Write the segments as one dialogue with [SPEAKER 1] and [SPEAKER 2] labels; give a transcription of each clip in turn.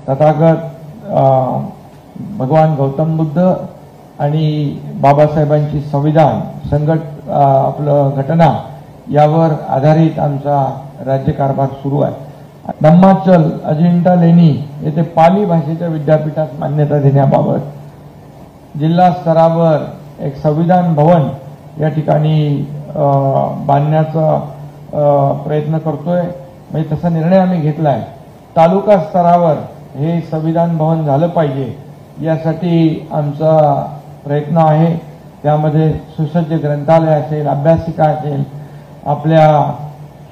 [SPEAKER 1] तथागत भगवान गौतम बुद्ध आणि बाबासाहेबांची संविधान आपलं घटना यावर आधारित आमचा राज्यकारभार सुरू आहे। नम्माचल अजिंठा लेणी येथे पाली भाषेच्या विद्यापीठात मान्यता देण्याबाबत जिल्हा स्तरावर एक संविधान भवन या ठिकाणी बांधण्याचा प्रयत्न करतोय। म्हणजे तसा निर्णय आम्ही घेतलाय। तालुका स्तरावर हे संविधान भवन झालं पाहिजे यासाठी आमचा प्रयत्न आहे। त्यामध्ये सुसज्ज ग्रंथालय असेल, अभ्यासिका असेल, आपल्या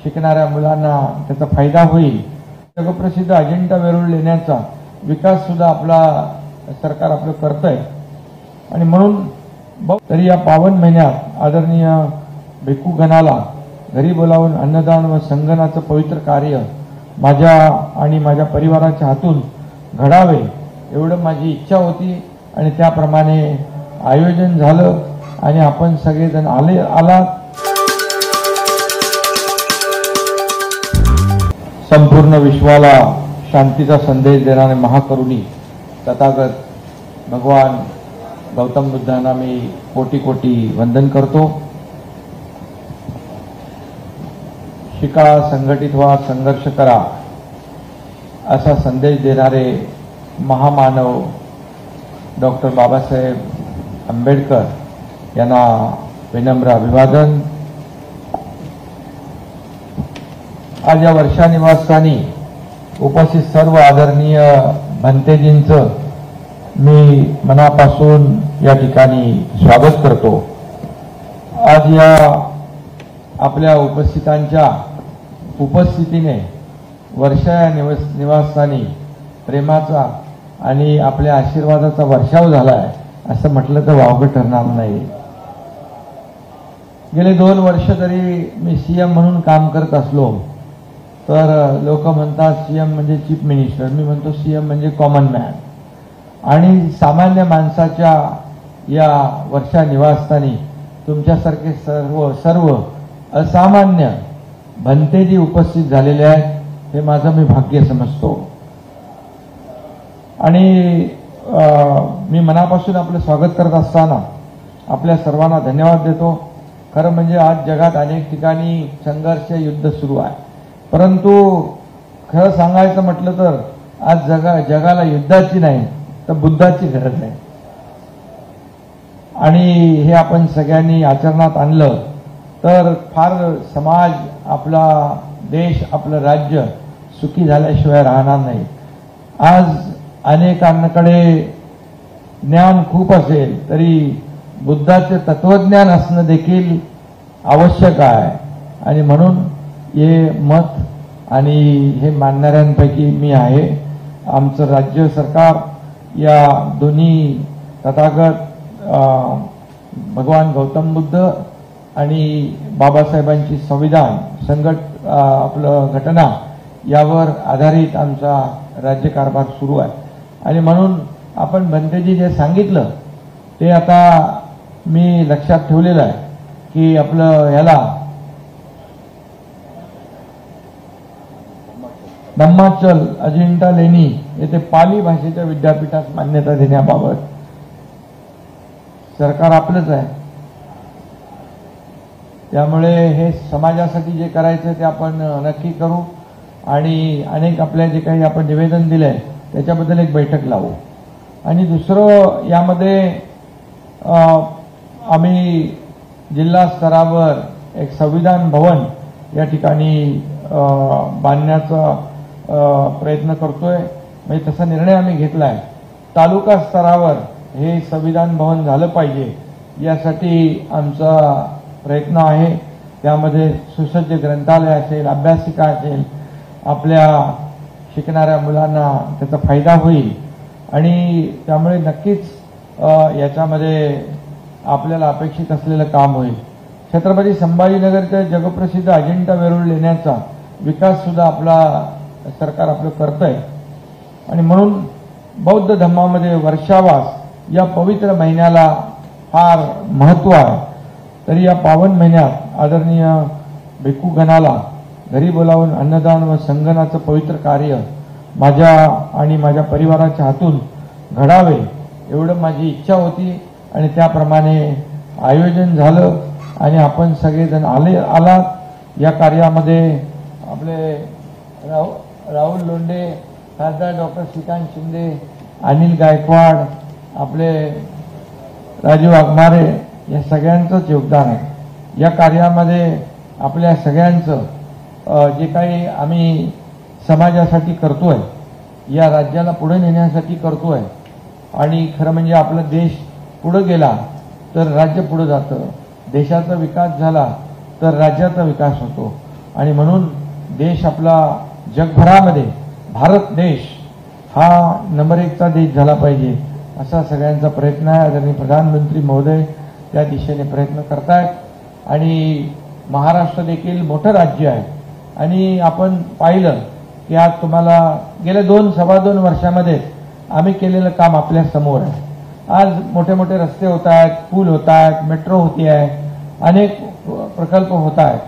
[SPEAKER 1] शिकणाऱ्या मुलांना त्याचा फायदा होईल। जगप्रसिद्ध अजिंठा वेरूळ लेण्याचा विकास सुद्धा आपला सरकार आपलं करतंय आणि म्हणून तरी या पावन महिन्यात आदरणीय भिक्खू गणाला घरी बोलावून अन्नदान व संगनाचं पवित्र कार्य माझ्या आणि माझ्या परिवाराच्या हातून घडावे एवढं माझी इच्छा होती आणि त्याप्रमाणे आयोजन झालं आणि आपण सगळेजण आलात। संपूर्ण विश्वाला शांतीचा संदेश देणारे महाकरुणी तथागत भगवान गौतम बुद्धांना मी कोटी कोटी वंदन करतो। शिका, संघटित व्हा, संघर्ष करा असा संदेश देणारे महामानव डॉक्टर बाबासाहेब आंबेडकर यांना विनम्र अभिवादन। आज या वर्षा निवासस्थानी उपस्थित सर्व आदरणीय भंतेजींचं मी मनापासून या ठिकाणी स्वागत करतो। आज या आपल्या उपस्थितांच्या उपस्थितीने वर्षा निवासस्थानी प्रेमाचा आणि आपल्या आशीर्वादाचा वर्षाव झाला आहे असं म्हटलं तर वावगं ठरणार नाही। गेले 2 वर्ष तरी मी सीएम म्हणून काम करत असलो तर लोक म्हणतात सीएम म्हणजे चीफ मिनिस्टर, मी म्हणतो सीएम म्हणजे कॉमन मॅन। आणि सामान्य माणसाच्या या वर्षा निवासस्थानी तुमच्यासारखे सर्व असामान्य भंतेजी उपस्थित झालेले आहेत हे माझं मी भाग्य समजतो आणि मी मनापासून आपलं स्वागत करत असताना आपल्या सर्वांना धन्यवाद देतो। खरं म्हणजे आज जगात अनेक ठिकाणी संघर्ष, युद्ध सुरू आहे, परंतु खरं सांगायचं म्हटलं तर आज जगाला युद्धाची नाही तर बुद्धाची गरज आहे आणि हे आपण सगळ्यांनी आचरणात आणलं तर फार समाज, आपला देश, आपलं राज्य सुखी झाल्याशिवाय राहणार नाही। आज अनेकांकडे ज्ञान खूप असेल तरी बुद्धाचे तत्वज्ञान असणं देखील आवश्यक आहे आणि म्हणून हे मत आणि हे मानणाऱ्यांपैकी मी आहे। आमचं राज्य सरकार या दोन्ही तथागत भगवान गौतम बुद्ध आणि बाबासाहेबांची संविधान आपलं घटना यावर आधारित आमचा राज्यकारभार सुरू आहे आणि म्हणून आपण भंतेजी जे सांगितलं ते आता मी लक्षात ठेवलेलं आहे की आपलं ह्याला नम्माचल अजिंठा लेणी येथे पाली भाषेच्या विद्यापीठात मान्यता देण्याबाबत सरकार आपलंच आहे। त्यामुळे हे समाजासाठी जे करायचं ते आपण नक्की करू आणि अनेक आपल्या जे काही आपण निवेदन दिलंय त्याच्याबद्दल एक बैठक लावू। आणि दुसरं यामध्ये आम्ही जिल्हा स्तरावर एक संविधान भवन या ठिकाणी बांधण्याचा प्रयत्न करतोय। म्हणजे तसा निर्णय आम्ही घेतलाय। तालुका स्तरावर हे संविधान भवन झालं पाहिजे यासाठी आमचा प्रयत्न आहे। त्यामध्ये सुसज्ज ग्रंथालय असेल, अभ्यासिका असेल, आपल्या शिकणाऱ्या मुलांना त्याचा फायदा होईल आणि त्यामुळे नक्कीच याच्यामध्ये आपल्याला अपेक्षित असलेलं काम होईल। छत्रपती संभाजीनगरच्या जगप्रसिद्ध अजिंठा वेरूळ लेण्याचा विकास सुद्धा आपला सरकार आपलं करतंय आणि म्हणून बौद्ध धर्मामध्ये वर्षावास या पवित्र महिन्याला फार महत्त्व आहे। तरी या पावन महिन्यात आदरणीय भिक्खू गणाला घरी बोलावून अन्नदान व संगनाचं पवित्र कार्य माझ्या आणि माझ्या परिवाराच्या हातून घडावे एवढं माझी इच्छा होती आणि त्याप्रमाणे आयोजन झालं आणि आपण सगळेजण आलात या कार्यामध्ये. आपले राहुल लोंढे, खासदार डॉक्टर श्रीकांत शिंदे, अनिल गायकवाड, आपले राजीव वाघमारे या सगळ्यांचंच योगदान आहे. या कार्यामध्ये आपल्या सगळ्यांचं जे काही आम्ही समाजासाठी करतोय, या राज्याला पुढे नेण्यासाठी करतोय आणि खरं म्हणजे आपला देश पुढे गेला तर राज्य पुढे जातं, देशाचा विकास झाला तर राज्याचा विकास होतो आणि म्हणून देश आपला जगभरामध्ये भारत देश हा नंबर 1चा देश झाला पाहिजे असा सगळ्यांचा प्रयत्न आहे. आदरणीय प्रधानमंत्री महोदय त्या दिशेने प्रयत्न करतायत आणि महाराष्ट्र देखील मोठं राज्य आहे आणि आपण पाहिलं की आज तुम्हाला गेल्या 2-2.25 वर्षामध्ये आम्ही केलेलं काम आपल्या समोर आहे. आज मोठे मोठे रस्ते होत आहेत, पूल होत आहेत, मेट्रो होती आहे, अनेक प्रकल्प होत आहेत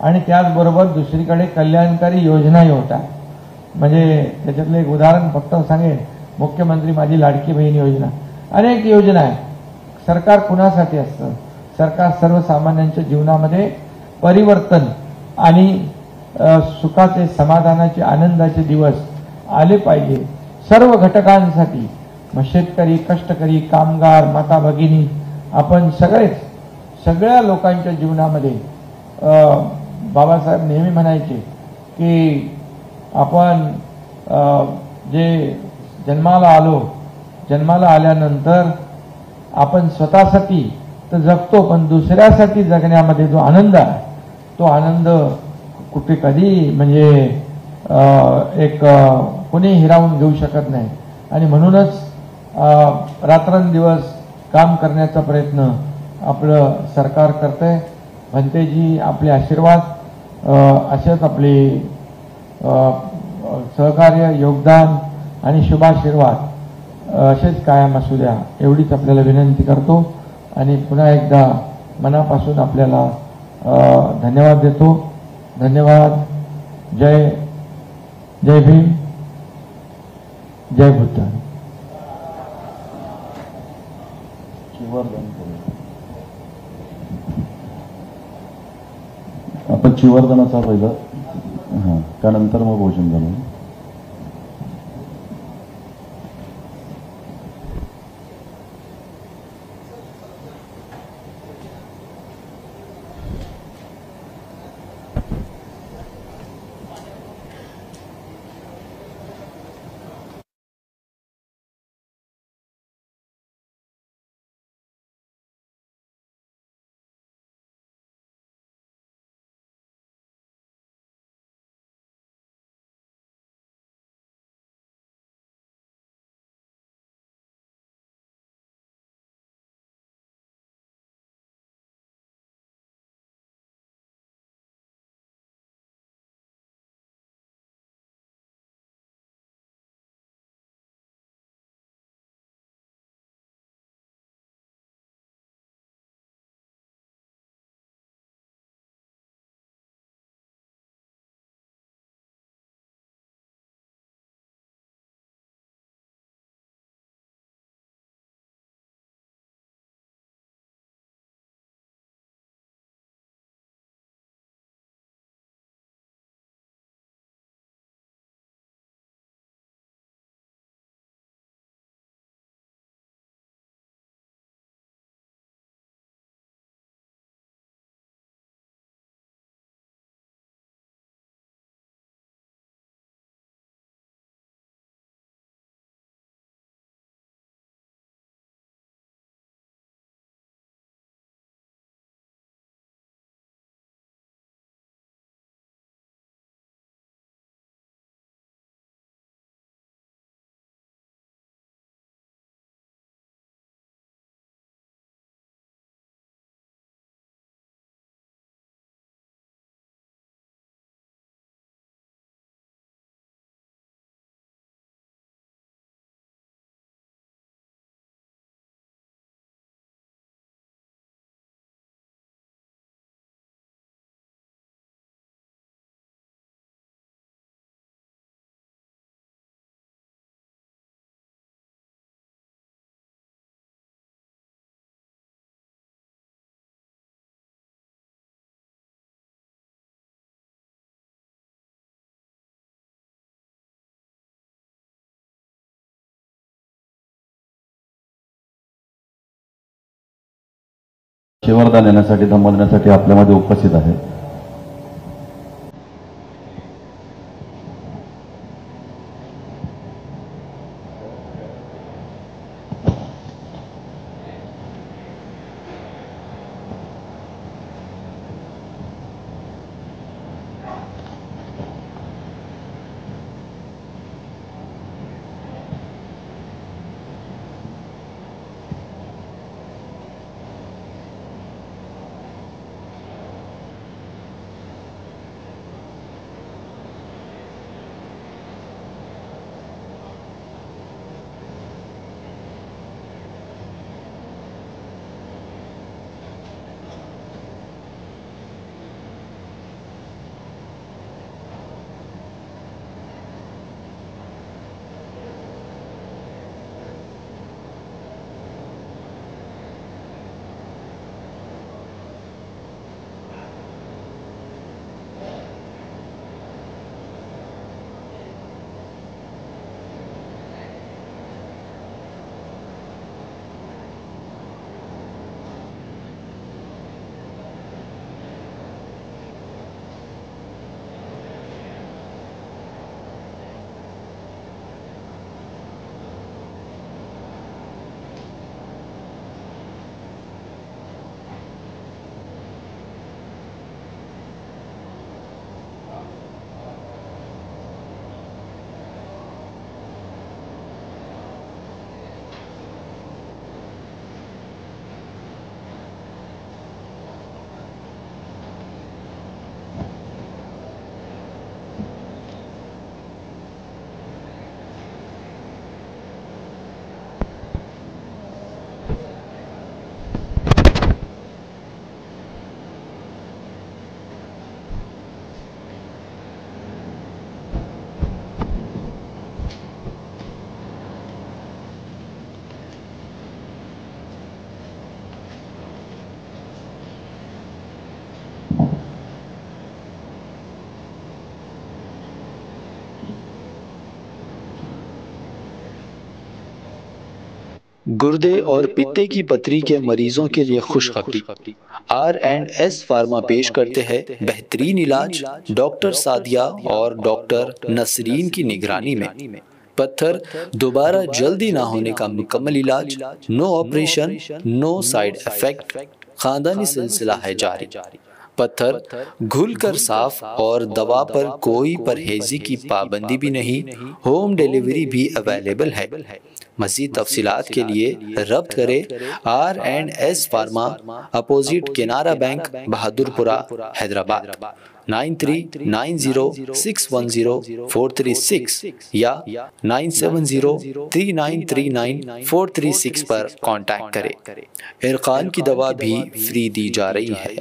[SPEAKER 1] आणि त्याचबरोबर दुसरीकडे कल्याणकारी योजनाही होत आहेत. म्हणजे त्याच्यातलं एक उदाहरण फक्त सांगेन, मुख्यमंत्री माझी लाडकी बहीण योजना, अनेक योजना आहेत. सरकार कुणासाठी असतं? सरकार सर्वसामान्यांच्या जीवनामध्ये परिवर्तन आणि सुखाचे, समाधानाचे, आनंदाचे दिवस आले पाहिजे सर्व घटकांसाठी. मग शेतकरी, कष्टकरी, कामगार, माता भगिनी, आपण सगळ्या लोकांच्या जीवनामध्ये बाबासाहेब नेहमी म्हणायचे की आपण जे जन्माला आल्यानंतर आपण स्वतःसाठी तर जगतो, पण दुसऱ्यासाठी जगण्यामध्ये जो आनंद आहे तो आनंद कुठे कधी म्हणजे एक कोणी हिरावून घेऊ शकत नाही आणि म्हणूनच रात्रंदिवस काम करण्याचा प्रयत्न आपलं सरकार करतंय. भंतेजी आपले आशीर्वाद, असेच आपले सहकार्य, योगदान आणि शुभाशीर्वाद असेच कायम असू द्या एवढीच आपल्याला विनंती करतो आणि पुन्हा एकदा मनापासून आपल्याला धन्यवाद देतो. धन्यवाद. जय भीम, जय बुद्ध.
[SPEAKER 2] आपण चिवर्धनाचा पहिलं, त्यानंतर मग भोजन झालं. शिवरदान देण्यासाठी धम्म देण्यासाठी आपल्यामध्ये उपस्थित आहे.
[SPEAKER 3] गुर्दे और पित्ते की पथरी के मरीजों के लिए खुशखबरी। R&S फार्मा पेश करते हैं बेहतरीन इलाज डॉक्टर सादिया और डॉक्टर नसरीन की निगरानी में। पत्थर दोबारा जल्दी ना होने का मुकम्मल इलाज, no operation, no side effect, खानदानी सिलसिला है जारी। पत्थर घुलकर साफ और दवा पर कोई परहेजी की पाबंदी भी नहीं, होम डिलीवरी भी अवेलेबल है। मज़ीद तफसीलात के लिए रब्त करें R&S pharma, opposite Canara bank, Bahadurpura, Hyderabad 9390610436 या 9703939436 पर कांटेक्ट करें। इरकान की दवा भी फ्री दी जा रही है।